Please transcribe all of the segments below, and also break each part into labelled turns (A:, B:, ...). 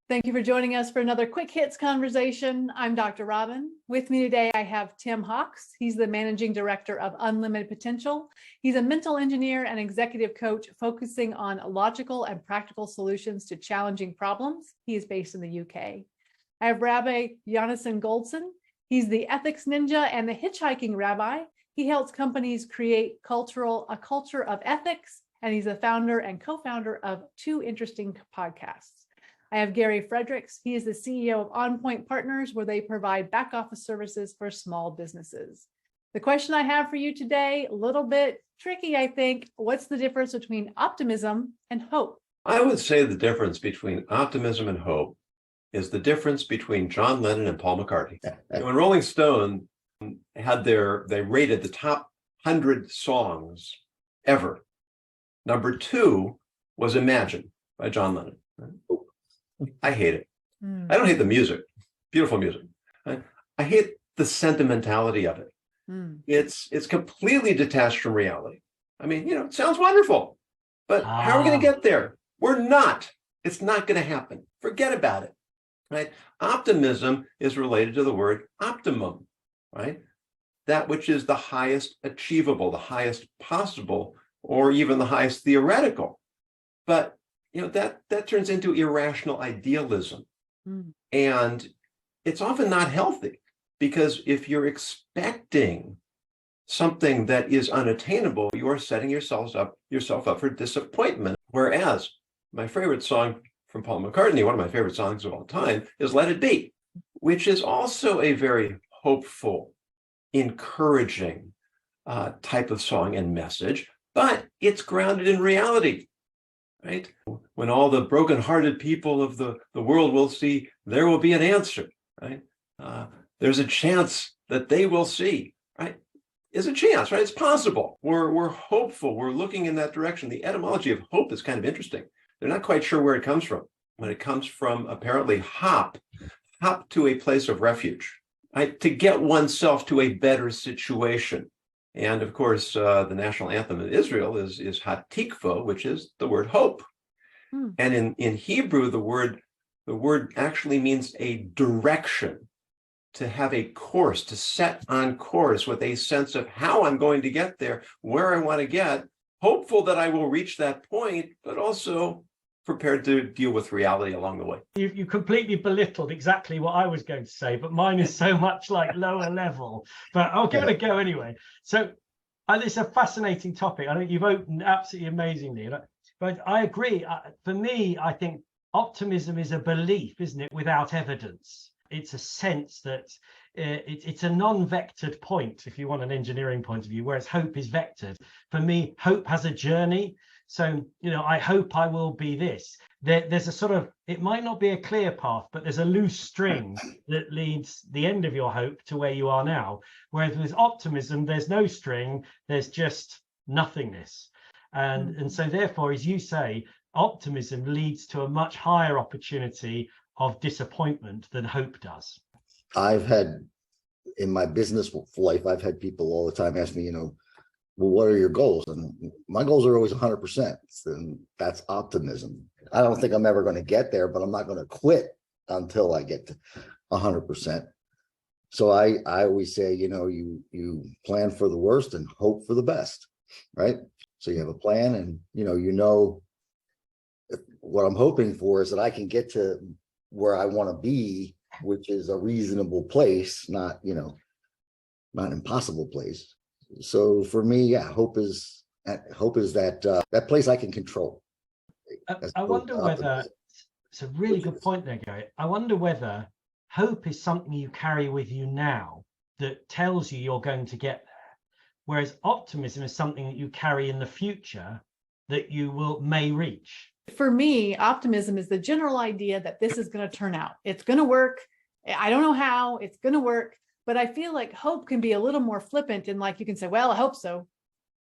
A: Thank you for joining us for another Quick Hits conversation. I'm Dr. Robyn. With me today, I have Tim Hawks. He's the Managing Director of Unlimited Potential. He's a mental engineer and executive coach focusing on logical and practical solutions to challenging problems. He is based in the UK. I have Rabbi Yonason Goldson. He's the ethics ninja and the hitchhiking rabbi. He helps companies create a culture of ethics, and he's the founder and co-founder of two interesting podcasts. I have Gary Fredericks. He is the CEO of On Point Partners, where they provide back office services for small businesses. The question I have for you today, a little bit tricky, I think. What's the difference between optimism and hope?
B: I would say the difference between optimism and hope is the difference between John Lennon and Paul McCartney. When Rolling Stone they rated the top 100 songs ever, number 2 was Imagine by John Lennon. I hate it. I don't hate the music, beautiful music. I hate the sentimentality of it. It's completely detached from reality. I mean, it sounds wonderful, but how are we going to get there? We're not. It's not going to happen. Forget about it, right? Optimism is related to the word optimum, right? That which is the highest achievable, the highest possible, or even the highest theoretical. But that turns into irrational idealism. And it's often not healthy, because if you're expecting something that is unattainable, you are setting yourself up for disappointment. Whereas my favorite song from Paul McCartney, one of my favorite songs of all time, is Let It Be, which is also a very hopeful, encouraging type of song and message, but it's grounded in reality. Right? When all the broken-hearted people of the world will see, there will be an answer, right? There's a chance that they will see, right? Is a chance, right? It's possible. We're hopeful. We're looking in that direction. The etymology of hope is kind of interesting. They're not quite sure where it comes from. When it comes from, apparently, hop to a place of refuge, right? To get oneself to a better situation. And of course, the national anthem in Israel is Hatikva, which is the word hope. And in Hebrew, the word actually means a direction, to have a course, to set on course with a sense of how I'm going to get there, where I want to get, hopeful that I will reach that point, but also prepared to deal with reality along the way.
C: You completely belittled exactly what I was going to say, but mine is so much like lower level, but I'll give it a go anyway. So it's a fascinating topic. I think you've opened absolutely amazingly, but I agree. For me, I think optimism is a belief, isn't it, without evidence. It's a sense that it's a non-vectored point, if you want an engineering point of view, whereas hope is vectored. For me, hope has a journey. So, I hope I will be this. There's a sort of, it might not be a clear path, but there's a loose string that leads the end of your hope to where you are now. Whereas with optimism, there's no string, there's just nothingness. And so therefore, as you say, optimism leads to a much higher opportunity of disappointment than hope does.
D: I've had, in my business life, I've had people all the time ask me, well, what are your goals? And my goals are always 100%. And that's optimism. I don't think I'm ever going to get there, but I'm not going to quit until I get to 100%. So I always say, you plan for the worst and hope for the best, right? So you have a plan, and what I'm hoping for is that I can get to where I want to be, which is a reasonable place, not an impossible place. So for me, hope is that place I can control.
C: I wonder whether it's a really good point there, Gary. I wonder whether hope is something you carry with you now that tells you you're going to get there, whereas optimism is something that you carry in the future that you may reach.
A: For me, optimism is the general idea that this is going to turn out. It's going to work. I don't know how it's going to work. But I feel like hope can be a little more flippant, and like you can say, well, I hope so.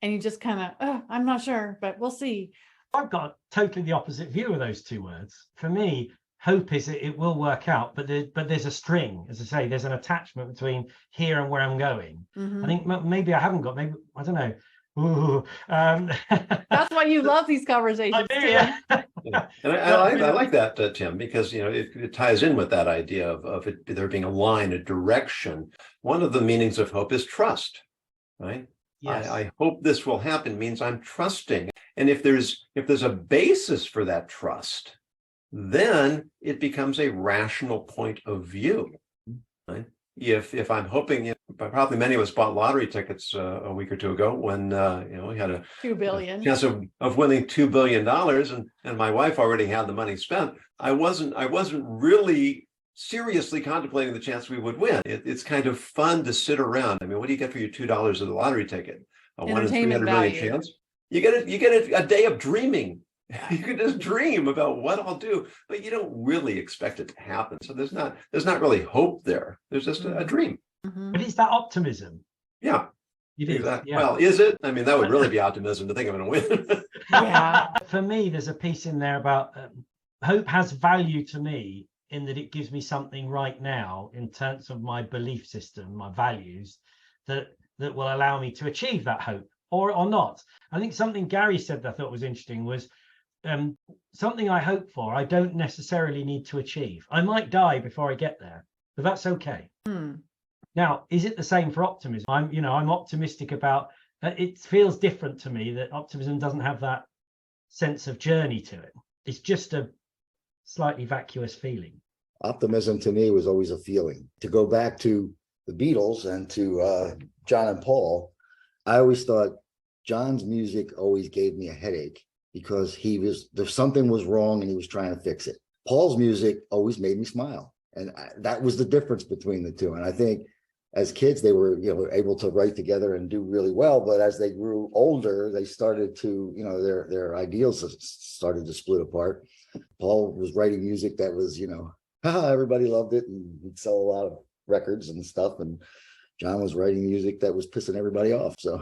A: And you just kind of, I'm not sure, but we'll see.
C: I've got totally the opposite view of those two words. For me, hope is it will work out, but there's a string, as I say, there's an attachment between here and where I'm going. I think maybe I haven't got, maybe, I don't know.
A: That's why you love these conversations.
C: I do, yeah.
B: And I like that, Tim, because it ties in with that idea of it there being a line, a direction. One of the meanings of hope is trust, right?
C: Yes.
B: I hope this will happen means I'm trusting. And if there's a basis for that trust, then it becomes a rational point of view, right? If I'm hoping, probably many of us bought lottery tickets a week or two ago when we had a
A: 2 billion
B: chance of winning $2 billion, and my wife already had the money spent. I wasn't really seriously contemplating the chance we would win. It's kind of fun to sit around. I mean, what do you get for your $2 of the lottery ticket? A 1 in 300 million chance. You get a day of dreaming. You can just dream about what I'll do, but you don't really expect it to happen. So there's not really hope there. There's just a dream.
C: But is that optimism?
B: Yeah.
C: It is.
B: Exactly.
C: Yeah.
B: Well, is it? I mean, that would really be optimism to think I'm going to win.
A: Yeah.
C: For me, there's a piece in there about hope has value to me in that it gives me something right now in terms of my belief system, my values, that will allow me to achieve that hope or not. I think something Gary said that I thought was interesting was something I hope for, I don't necessarily need to achieve. I might die before I get there, but that's okay. Now, is it the same for optimism? I'm optimistic about it. Feels different to me that optimism doesn't have that sense of journey to it. It's just a slightly vacuous feeling.
D: Optimism to me was always a feeling. To go back to the Beatles and to John and Paul, I always thought John's music always gave me a headache because there's something was wrong and he was trying to fix it. Paul's music always made me smile. And that was the difference between the two. And I think as kids, they were, able to write together and do really well. But as they grew older, they started to, their ideals started to split apart. Paul was writing music that was, everybody loved it and he'd sell a lot of records and stuff. And John was writing music that was pissing everybody off. So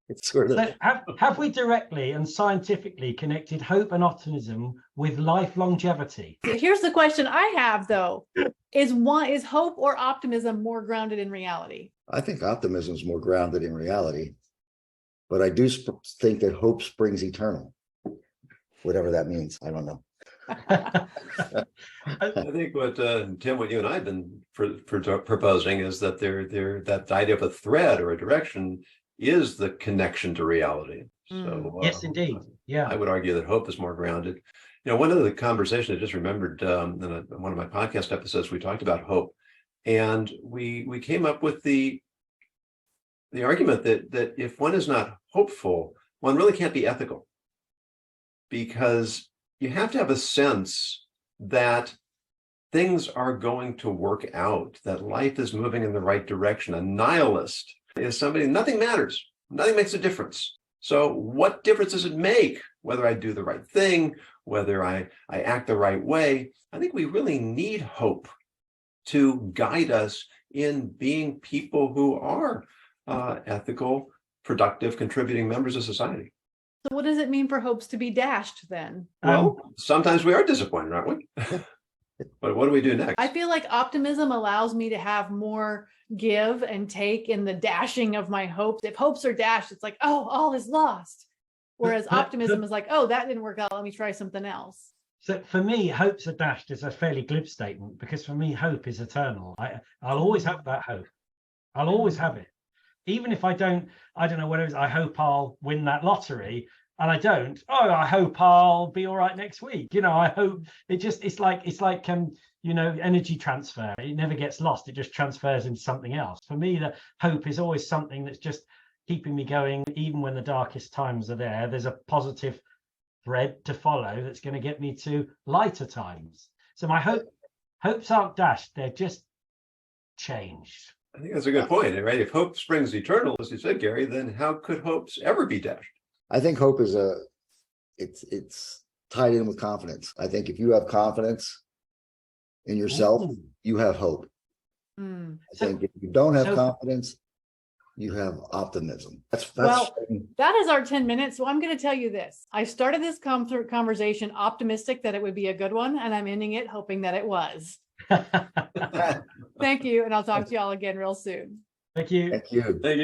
D: it's sort of.
C: So have we directly and scientifically connected hope and optimism with life longevity?
A: Here's the question I have, though. Is hope or optimism more grounded in reality?
D: I think optimism is more grounded in reality, but I do think that hope springs eternal, whatever that means. I don't know.
B: I think what Tim, what you and I have been proposing is that that idea of a thread or a direction is the connection to reality. So
C: yes, indeed. Yeah,
B: I would argue that hope is more grounded. One of the conversations I just remembered in one of my podcast episodes, we talked about hope, and we came up with the argument that if one is not hopeful, one really can't be ethical, because you have to have a sense that things are going to work out, that life is moving in the right direction. A nihilist is somebody, nothing matters, nothing makes a difference. So what difference does it make whether I do the right thing, whether I act the right way? I think we really need hope to guide us in being people who are ethical, productive, contributing members of society.
A: So what does it mean for hopes to be dashed then?
B: Well, sometimes we are disappointed, aren't we? But what do we do next?
A: I feel like optimism allows me to have more give and take in the dashing of my hopes. If hopes are dashed, it's like, oh, all is lost. Whereas optimism is like, oh, that didn't work out. Let me try something else.
C: So for me, hopes are dashed is a fairly glib statement, because for me, hope is eternal. I'll always have that hope. I'll always have it. Even if I don't know what it is, I hope I'll win that lottery. And I don't. Oh, I hope I'll be all right next week. I hope it's like energy transfer. It never gets lost. It just transfers into something else. For me, the hope is always something that's just keeping me going, even when the darkest times are there. There's a positive thread to follow that's going to get me to lighter times. So my hopes aren't dashed. They're just changed.
B: I think that's a good point, right? If hope springs eternal, as you said, Gary, then how could hopes ever be dashed?
D: I think hope is it's tied in with confidence. I think if you have confidence in yourself, you have hope. I think if you don't have confidence, you have optimism.
A: That is our 10 minutes. So I'm going to tell you this. I started this conversation optimistic that it would be a good one, and I'm ending it hoping that it was. Thank you. And I'll talk to y'all again real soon.
C: Thank you.
D: Thank you.
B: Thank you.